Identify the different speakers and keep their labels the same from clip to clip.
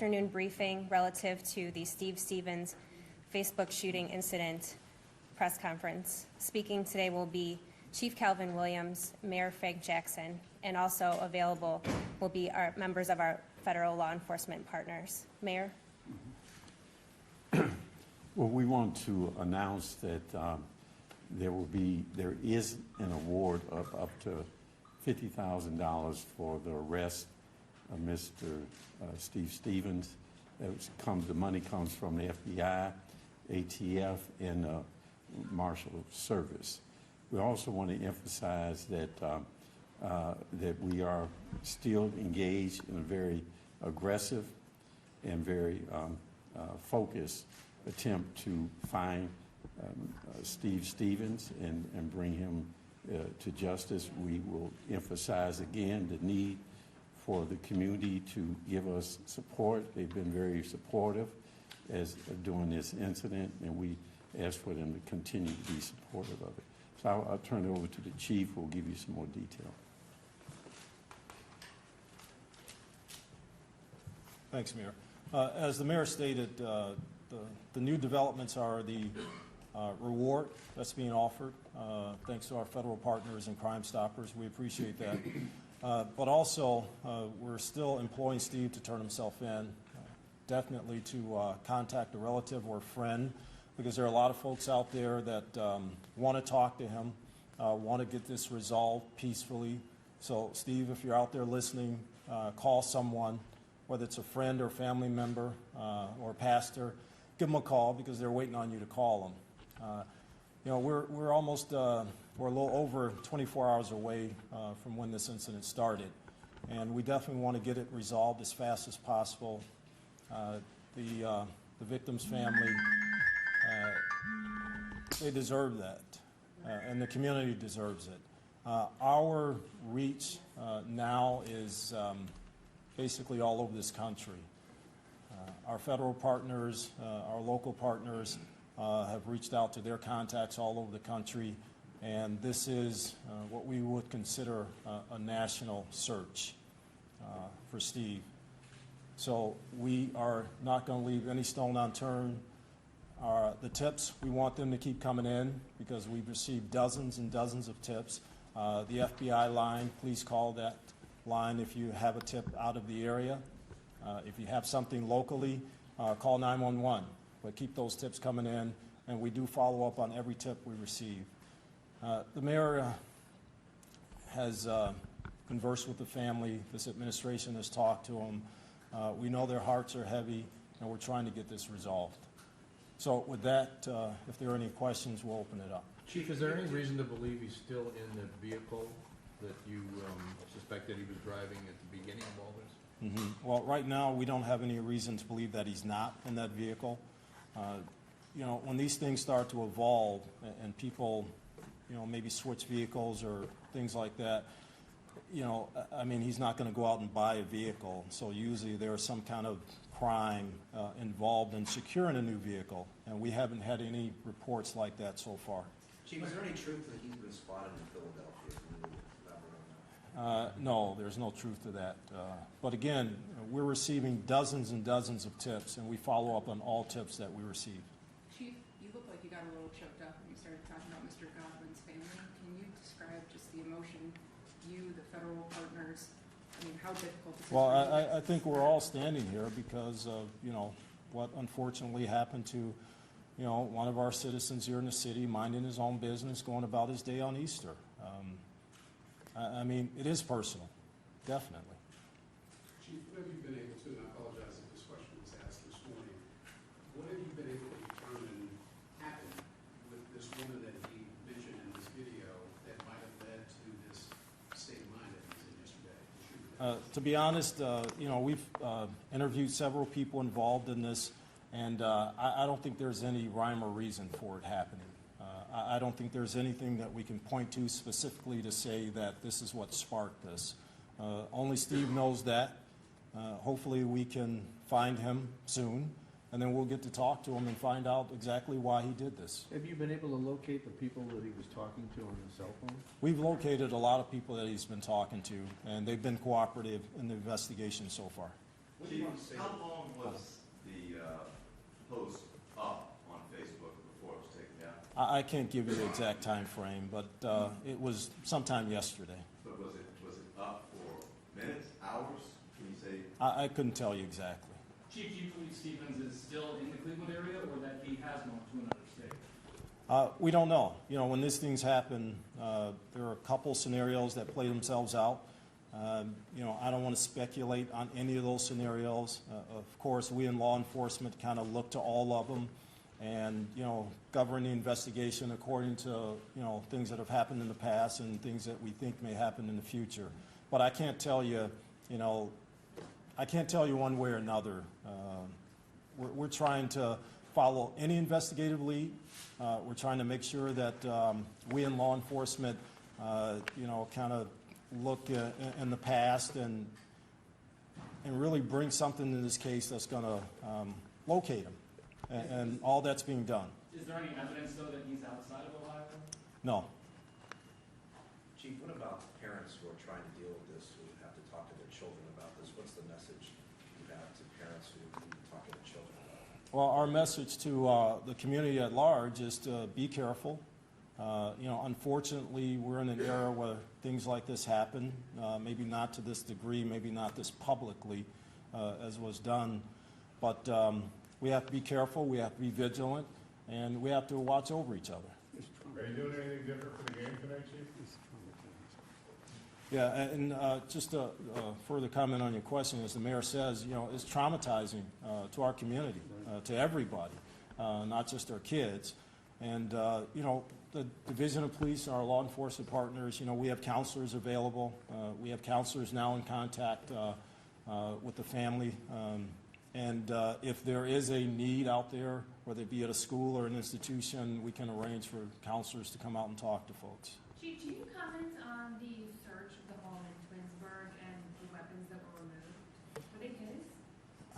Speaker 1: afternoon briefing relative to the Steve Stevens Facebook shooting incident press conference. Speaking today will be Chief Calvin Williams, Mayor Fag Jackson, and also available will be our members of our federal law enforcement partners. Mayor?
Speaker 2: Well, we want to announce that there is an award of up to $50,000 for the arrest of Mr. Steve Stevens. The money comes from the FBI, ATF, and Marshal Service. We also want to emphasize that we are still engaged in a very aggressive and very focused attempt to find Steve Stevens and bring him to justice. We will emphasize again the need for the community to give us support. They've been very supportive during this incident, and we ask for them to continue to be supportive of it. So I'll turn it over to the chief, who will give you some more detail.
Speaker 3: Thanks, Mayor. As the mayor stated, the new developments are the reward that's being offered, thanks to our federal partners and Crime Stoppers. We appreciate that. But also, we're still employing Steve to turn himself in, definitely to contact a relative or a friend, because there are a lot of folks out there that want to talk to him, want to get this resolved peacefully. So, Steve, if you're out there listening, call someone, whether it's a friend or family member or a pastor. Give them a call, because they're waiting on you to call them. You know, we're almost, we're a little over 24 hours away from when this incident started, and we definitely want to get it resolved as fast as possible. The victim's family, they deserve that, and the community deserves it. Our reach now is basically all over this country. Our federal partners, our local partners have reached out to their contacts all over the country, and this is what we would consider a national search for Steve. So we are not going to leave any stone unturned. The tips, we want them to keep coming in, because we've received dozens and dozens of tips. The FBI line, please call that line if you have a tip out of the area. If you have something locally, call 911. But keep those tips coming in, and we do follow up on every tip we receive. The mayor has conversed with the family. This administration has talked to them. We know their hearts are heavy, and we're trying to get this resolved. So with that, if there are any questions, we'll open it up.
Speaker 4: Chief, is there any reason to believe he's still in the vehicle that you suspect that he was driving at the beginning of all this?
Speaker 3: Well, right now, we don't have any reason to believe that he's not in that vehicle. You know, when these things start to evolve and people, you know, maybe switch vehicles or things like that, you know, I mean, he's not going to go out and buy a vehicle. So usually there's some kind of crime involved in securing a new vehicle, and we haven't had any reports like that so far.
Speaker 5: Chief, is there any truth that he's been spotted in Philadelphia?
Speaker 3: No, there's no truth to that. But again, we're receiving dozens and dozens of tips, and we follow up on all tips that we receive.
Speaker 6: Chief, you look like you got a little choked up when you started talking about Mr. Godwin's family. Can you describe just the emotion, you, the federal partners, I mean, how difficult is it?
Speaker 3: Well, I think we're all standing here because of, you know, what unfortunately happened to, you know, one of our citizens here in the city, minding his own business, going about his day on Easter. I mean, it is personal, definitely.
Speaker 7: Chief, what have you been able to, and I apologize if this question was asked this morning, what have you been able to determine happened with this woman that he mentioned in this video that might have led to this state of mind that he was in yesterday?
Speaker 3: To be honest, you know, we've interviewed several people involved in this, and I don't think there's any rhyme or reason for it happening. I don't think there's anything that we can point to specifically to say that this is what sparked this. Only Steve knows that. Hopefully we can find him soon, and then we'll get to talk to him and find out exactly why he did this.
Speaker 4: Have you been able to locate the people that he was talking to on the cell phone?
Speaker 3: We've located a lot of people that he's been talking to, and they've been cooperative in the investigation so far.
Speaker 8: Chief, how long was the post up on Facebook before it was taken down?
Speaker 3: I can't give you the exact time frame, but it was sometime yesterday.
Speaker 8: But was it up for minutes, hours? Can you say?
Speaker 3: I couldn't tell you exactly.
Speaker 9: Chief, do you believe Stevens is still in the Cleveland area or that he has moved to another state?
Speaker 3: We don't know. You know, when these things happen, there are a couple scenarios that play themselves out. You know, I don't want to speculate on any of those scenarios. Of course, we in law enforcement kind of look to all of them and, you know, govern the investigation according to, you know, things that have happened in the past and things that we think may happen in the future. But I can't tell you, you know, I can't tell you one way or another. We're trying to follow any investigative lead. We're trying to make sure that we in law enforcement, you know, kind of look in the past and really bring something to this case that's going to locate him. And all that's being done.
Speaker 9: Is there any evidence, though, that he's outside of Ohio?
Speaker 3: No.
Speaker 5: Chief, what about parents who are trying to deal with this, who have to talk to their children about this? What's the message you have to parents who need to talk to their children about it?
Speaker 3: Well, our message to the community at large is to be careful. You know, unfortunately, we're in an era where things like this happen, maybe not to this degree, maybe not this publicly as was done, but we have to be careful, we have to be vigilant, and we have to watch over each other.
Speaker 10: Are you doing anything different for the game tonight, Chief?
Speaker 3: Yeah, and just a further comment on your question, as the mayor says, you know, it's traumatizing to our community, to everybody, not just our kids. And, you know, the Division of Police, our law enforcement partners, you know, we have counselors available. We have counselors now in contact with the family. And if there is a need out there, whether it be at a school or an institution, we can arrange for counselors to come out and talk to folks.
Speaker 11: Chief, do you comment on the search of the home in Twinsburg and the weapons that were removed? Were they his?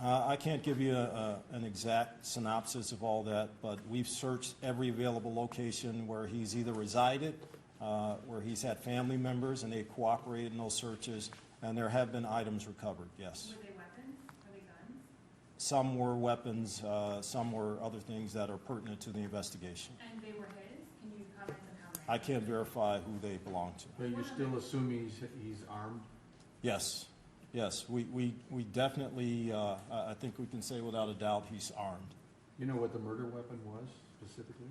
Speaker 3: I can't give you an exact synopsis of all that, but we've searched every available location where he's either resided, where he's had family members, and they cooperated in those searches, and there have been items recovered, yes.
Speaker 11: Were they weapons? Were they guns?
Speaker 3: Some were weapons, some were other things that are pertinent to the investigation.
Speaker 11: And they were his? Can you comment on how many?
Speaker 3: I can't verify who they belong to.
Speaker 4: But you're still assuming he's armed?
Speaker 3: Yes, yes, we definitely, I think we can say without a doubt he's armed.
Speaker 4: You know what the murder weapon was specifically?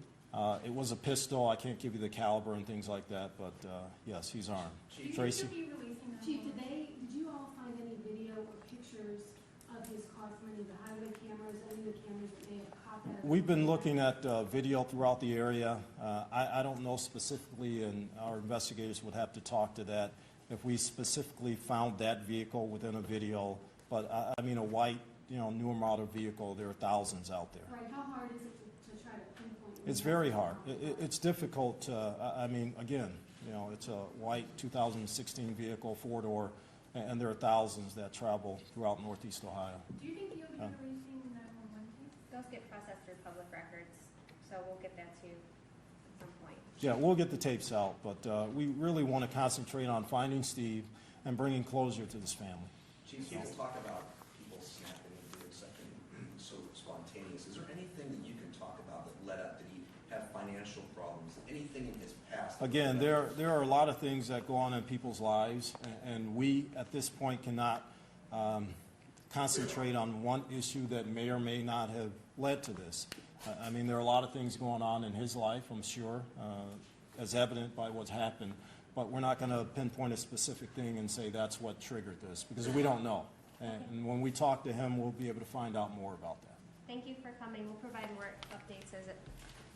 Speaker 3: It was a pistol. I can't give you the caliber and things like that, but yes, he's armed. Tracy?
Speaker 11: Chief, did you all find any video or pictures of his car from any of the highway cameras, any of the cameras that may have caught that?
Speaker 3: We've been looking at video throughout the area. I don't know specifically, and our investigators would have to talk to that, if we specifically found that vehicle within a video. But I mean, a white, you know, newer model vehicle, there are thousands out there.
Speaker 11: Right, how hard is it to try to pinpoint?
Speaker 3: It's very hard. It's difficult to, I mean, again, you know, it's a white 2016 vehicle, four-door, and there are thousands that travel throughout Northeast Ohio.
Speaker 11: Do you think you'll be releasing the 911 tape?
Speaker 1: Those get processed through public records, so we'll get that to you at some point.
Speaker 3: Yeah, we'll get the tapes out, but we really want to concentrate on finding Steve and bringing closure to this family.
Speaker 5: Chief, people talk about people snapping and doing something so spontaneous. Is there anything that you can talk about that led up? Did he have financial problems? Anything in his past?
Speaker 3: Again, there are a lot of things that go on in people's lives, and we, at this point, cannot concentrate on one issue that may or may not have led to this. I mean, there are a lot of things going on in his life, I'm sure, as evident by what's happened, but we're not going to pinpoint a specific thing and say that's what triggered this, because we don't know. And when we talk to him, we'll be able to find out more about that.
Speaker 1: Thank you for coming. We'll provide more updates as it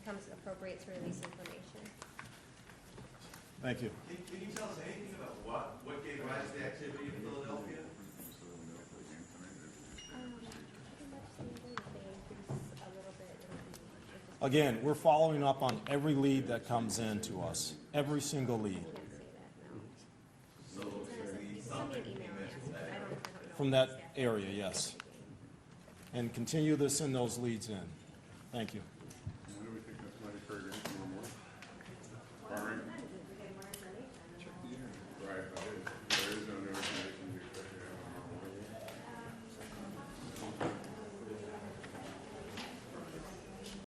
Speaker 1: becomes appropriate to release information.
Speaker 3: Thank you.
Speaker 8: Can you tell us anything about what gave rise to the activity in Philadelphia?
Speaker 3: Again, we're following up on every lead that comes in to us, every single lead. From that area, yes. And continue to send those leads in. Thank you.